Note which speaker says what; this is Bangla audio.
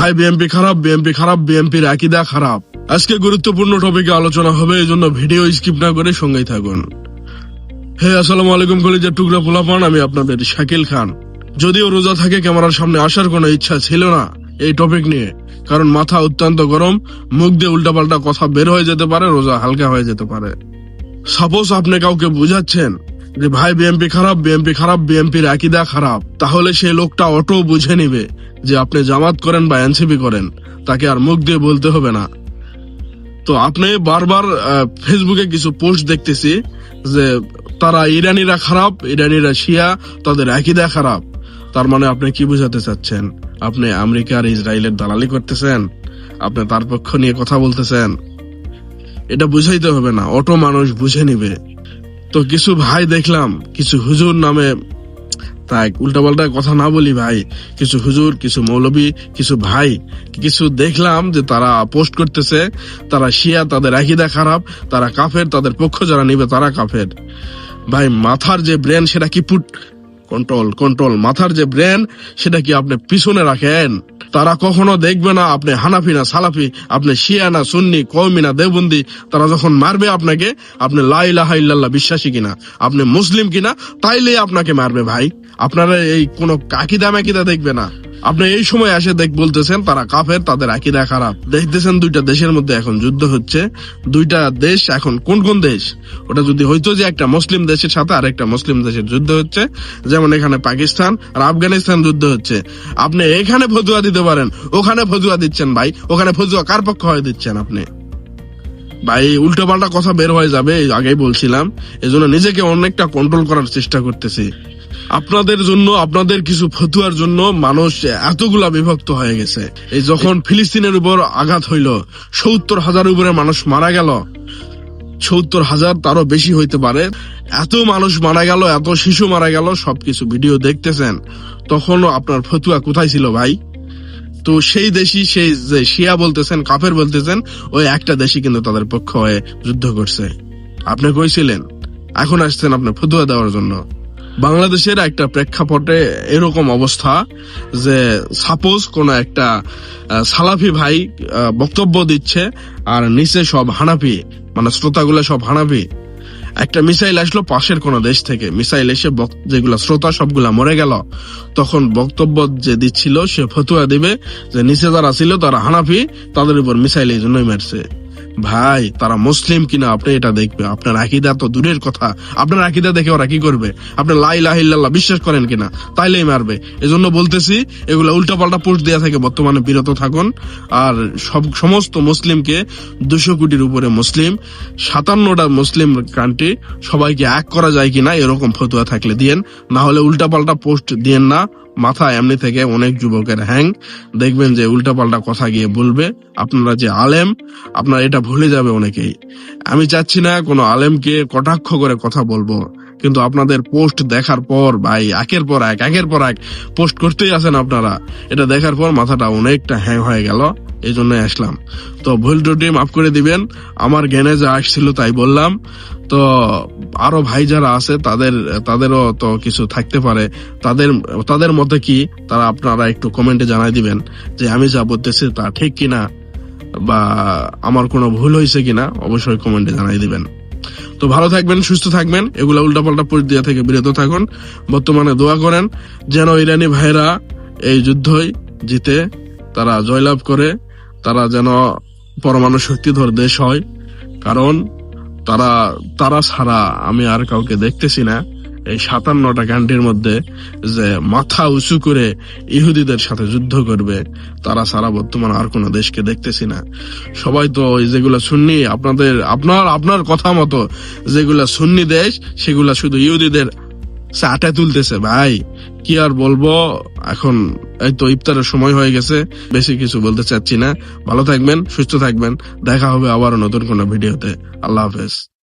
Speaker 1: ভাই বিএনপি খারাপ, বিএনপি খারাপ, বিএনপির আকীদা খারাপ। আজকে গুরুত্বপূর্ণ টপিকে আলোচনা হবে, এই জন্য ভিডিও স্কিপ না করে সঙ্গেই থাকুন। হে আসসালামু আলাইকুম কলিজার টুকরা পোলাপান, আমি আপনাদের শাকিল খান। যদিও রোজা থাকে ক্যামেরার সামনে আসার কোনো ইচ্ছা ছিল না এই টপিক নিয়ে, কারণ মাথা অত্যন্ত গরম, মুখ দিয়ে উল্টাপাল্টা কথা বের হয়ে যেতে পারে, রোজা হালকা হয়ে যেতে পারে। সাপোজ আপনি কাউকে বুঝাচ্ছেন যে ভাই বিএনপি খারাপ, বিএনপি খারাপ, বিএনপির আকীদা খারাপ, তাহলে সেই লোকটা অটো বুঝে নিবে যে আপনি জামাত করেন বা এনসিপি করেন, তাকে আর মুখ দিয়ে বলতে হবে না। তো আপনি বারবার ফেসবুকে কিছু পোস্ট দেখতেছি যে তারা ইরানিরা খারাপ, ইরানিরা শিয়া, তাদের আকীদা খারাপ। তার মানে আপনি কি বুঝাতে চাচ্ছেন? আপনি আমেরিকা আর ইসরায়েলের দালালি করতেছেন, আপনি তার পক্ষ নিয়ে কথা বলতেছেন। এটা বুঝাইতে হবে না, অটো মানুষ বুঝে নিবে। তো কিছু ভাই দেখলাম, কিছু হুজুর নামে, তাই উল্টাপাল্টা কথা না বলি ভাই, কিছু হুজুর, কিছু মৌলবী, কিছু ভাই, কিছু দেখলাম যে তারা পোস্ট করতেছে তারা শিয়া, তাদের আকীদা খারাপ, তারা কাফের, তাদের পক্ষ যারা নিবে তারা কাফের। ভাই মাথার যে ব্রেন সেটা কি কন্ট্রোল, মাথার যে ব্রেন সেটা কি আপনি পিছনে রাখেন? তারা কখনো দেখবে না আপনি হানাফি না সালাফি, আপনি শিয়া না সুন্নি, কওমি না দেওবন্দি। তারা যখন মারবে আপনাকে, আপনি লা ইলাহা ইল্লাল্লাহ বিশ্বাসী কিনা, আপনি মুসলিম কিনা, তাইলে আপনাকে মারবে ভাই। আপনারা এই কোন আকীদা মাকিদা দেখবে না। আপনি এই সময় এসে বলতেছেন তারা কাফের, তাদের আকীদা খারাপ। দেখতেছেন দুইটা দেশের মধ্যে এখন যুদ্ধ হচ্ছে, দুইটা দেশ এখন কোন দেশ? ওটা যদি হইতো যে একটা মুসলিম দেশের সাথে আর একটা মুসলিম দেশের যুদ্ধ হচ্ছে, যেমন এখানে পাকিস্তান আর আফগানিস্তান যুদ্ধ হচ্ছে, আপনি এখানে ফতুয়া দিতে পারেন, ওখানে ফতুয়া দিচ্ছেন ভাই। ওখানে ফতুয়া কার পক্ষ হয়ে দিচ্ছেন আপনি? ভাই উল্টোপাল্টা কথা বের হয়ে যাবে, আগেই বলছিলাম। এজন্য নিজেকে অনেকটা কন্ট্রোল করার চেষ্টা করতেছি। আপনাদের জন্য, আপনাদের কিছু ফতুয়ার জন্য মানুষ এতগুলা বিভক্ত হয়ে গেছে। এই যখন ফিলিস্তিনের উপর আঘাত হইল, 70,000 উপরে মানুষ মারা গেল, 70,000 তারও বেশি হইতে পারে, এত মানুষ মারা গেল, এত শিশু মারা গেল, সবকিছু ভিডিও দেখতেছেন, তখনও আপনার ফতুয়া কোথায় ছিল ভাই? তো সেই দেশই, সেই যে শিয়া বলতেছেন, কাফের বলতেছেন, ওই একটা দেশই কিন্তু তাদের পক্ষ হয়ে যুদ্ধ করছে। আপনি কইছিলেন, এখন আসছেন আপনি ফতুয়া দেওয়ার জন্য। বাংলাদেশের একটা প্রেক্ষাপটে এরকম অবস্থা যে সাপোজ কোন একটা সালাফি ভাই বক্তব্য দিচ্ছে আর নিচে সব হানাফি, মানে শ্রোতাগুলো সব হানাফি। একটা মিসাইল আসলো পাশের কোন দেশ থেকে, মিসাইল এসে যেগুলা শ্রোতা সবগুলা মরে গেল, তখন বক্তব্য যে দিচ্ছিল সে ফতুয়া দিবে যে নিচে যারা ছিল তারা হানাফি, তাদের উপর মিসাইল এই জন্যই মারছে। ভাই তারা মুসলিম কিনা আপনি এটা দেখবে। আপনার আকীদা তো দূরের কথা, আপনার আকীদা দেখে ওরা কি করবে? আপনি লা ইলাহা ইল্লাল্লাহ বিশ্বাস করেন কিনা, তাইলেই মারবে। এজন্য বলতেছি, এগুলা উল্টাপাল্টা পোস্ট দেয়া থেকে বর্তমানে বিরত থাকুন। আর সমস্ত মুসলিমকে, 200 কোটির উপরে মুসলিম, 57টা মুসলিম কান্ট্রি, সবাইকে এক করা যায় কিনা এরকম ফতুয়া থাকলে দিয়েন, না হলে উল্টাপাল্টা পোস্ট দিয়েন না। মাথা এমনি থেকে অনেক যুবকের হ্যাং, দেখবেন যে উল্টাপাল্টা কথা গিয়ে বলবে। আপনারা যে আলেম, আপনারা এটা ভুলে যাবে অনেকেই। আমি চাচ্ছি না কোনো আলেমকে কটাক্ষ করে কথা বলবো, কিন্তু আপনাদের পোস্ট দেখার পর ভাই একের পর এক পোস্ট করতেই আছেন আপনারা। এটা দেখার পর মাথাটা অনেকটা হ্যাং হয়ে গেল, এই জন্য আসলাম। তো ভুল ত্রুটি মাফ করে দিবেন, আমার জ্ঞানে যা আসছিল তাই বললাম। তো আরো ভাই যারা আছে তাদেরও তো কিছু থাকতে পারে, তাদের মতে কি, তারা আপনারা একটু কমেন্টে জানাই দিবেন যে আমি যা বলতেছি তা ঠিক কিনা, বা আমার কোনো ভুল হয়েছে কিনা, অবশ্যই কমেন্টে জানাই দিবেন। তো ভালো থাকবেন, সুস্থ থাকবেন, এগুলা উল্টাপাল্টা পোস্ট দেওয়া থেকে বিরত থাকুন। বর্তমানে দোয়া করেন যেন ইরানি ভাইরা এই যুদ্ধই জিতে, তারা জয়লাভ করে, তারা যেন পরমাণু শক্তিধর দেশ হয়। কারণ তারা ছাড়া আমি আর কাউকে দেখতেছি না এই 57টা কান্ট্রির মধ্যে যে মাথা উঁচু করে ইহুদিদের সাথে যুদ্ধ করবে। তারা ছাড়া বর্তমানে আর কোনো দেশকে দেখতেছি না। সবাই তো যেগুলা সুন্নি, আপনার কথা মতো যেগুলা সুন্নি দেশ, সেগুলা শুধু ইহুদিদের চাটে তুলতেছে। ভাই কি আর বলবো, এখন এই তো ইফতারের সময় হয়ে গেছে, বেশি কিছু বলতে চাচ্ছি না। ভালো থাকবেন, সুস্থ থাকবেন, দেখা হবে আবারও নতুন কোনো ভিডিওতে। আল্লাহ হাফেজ।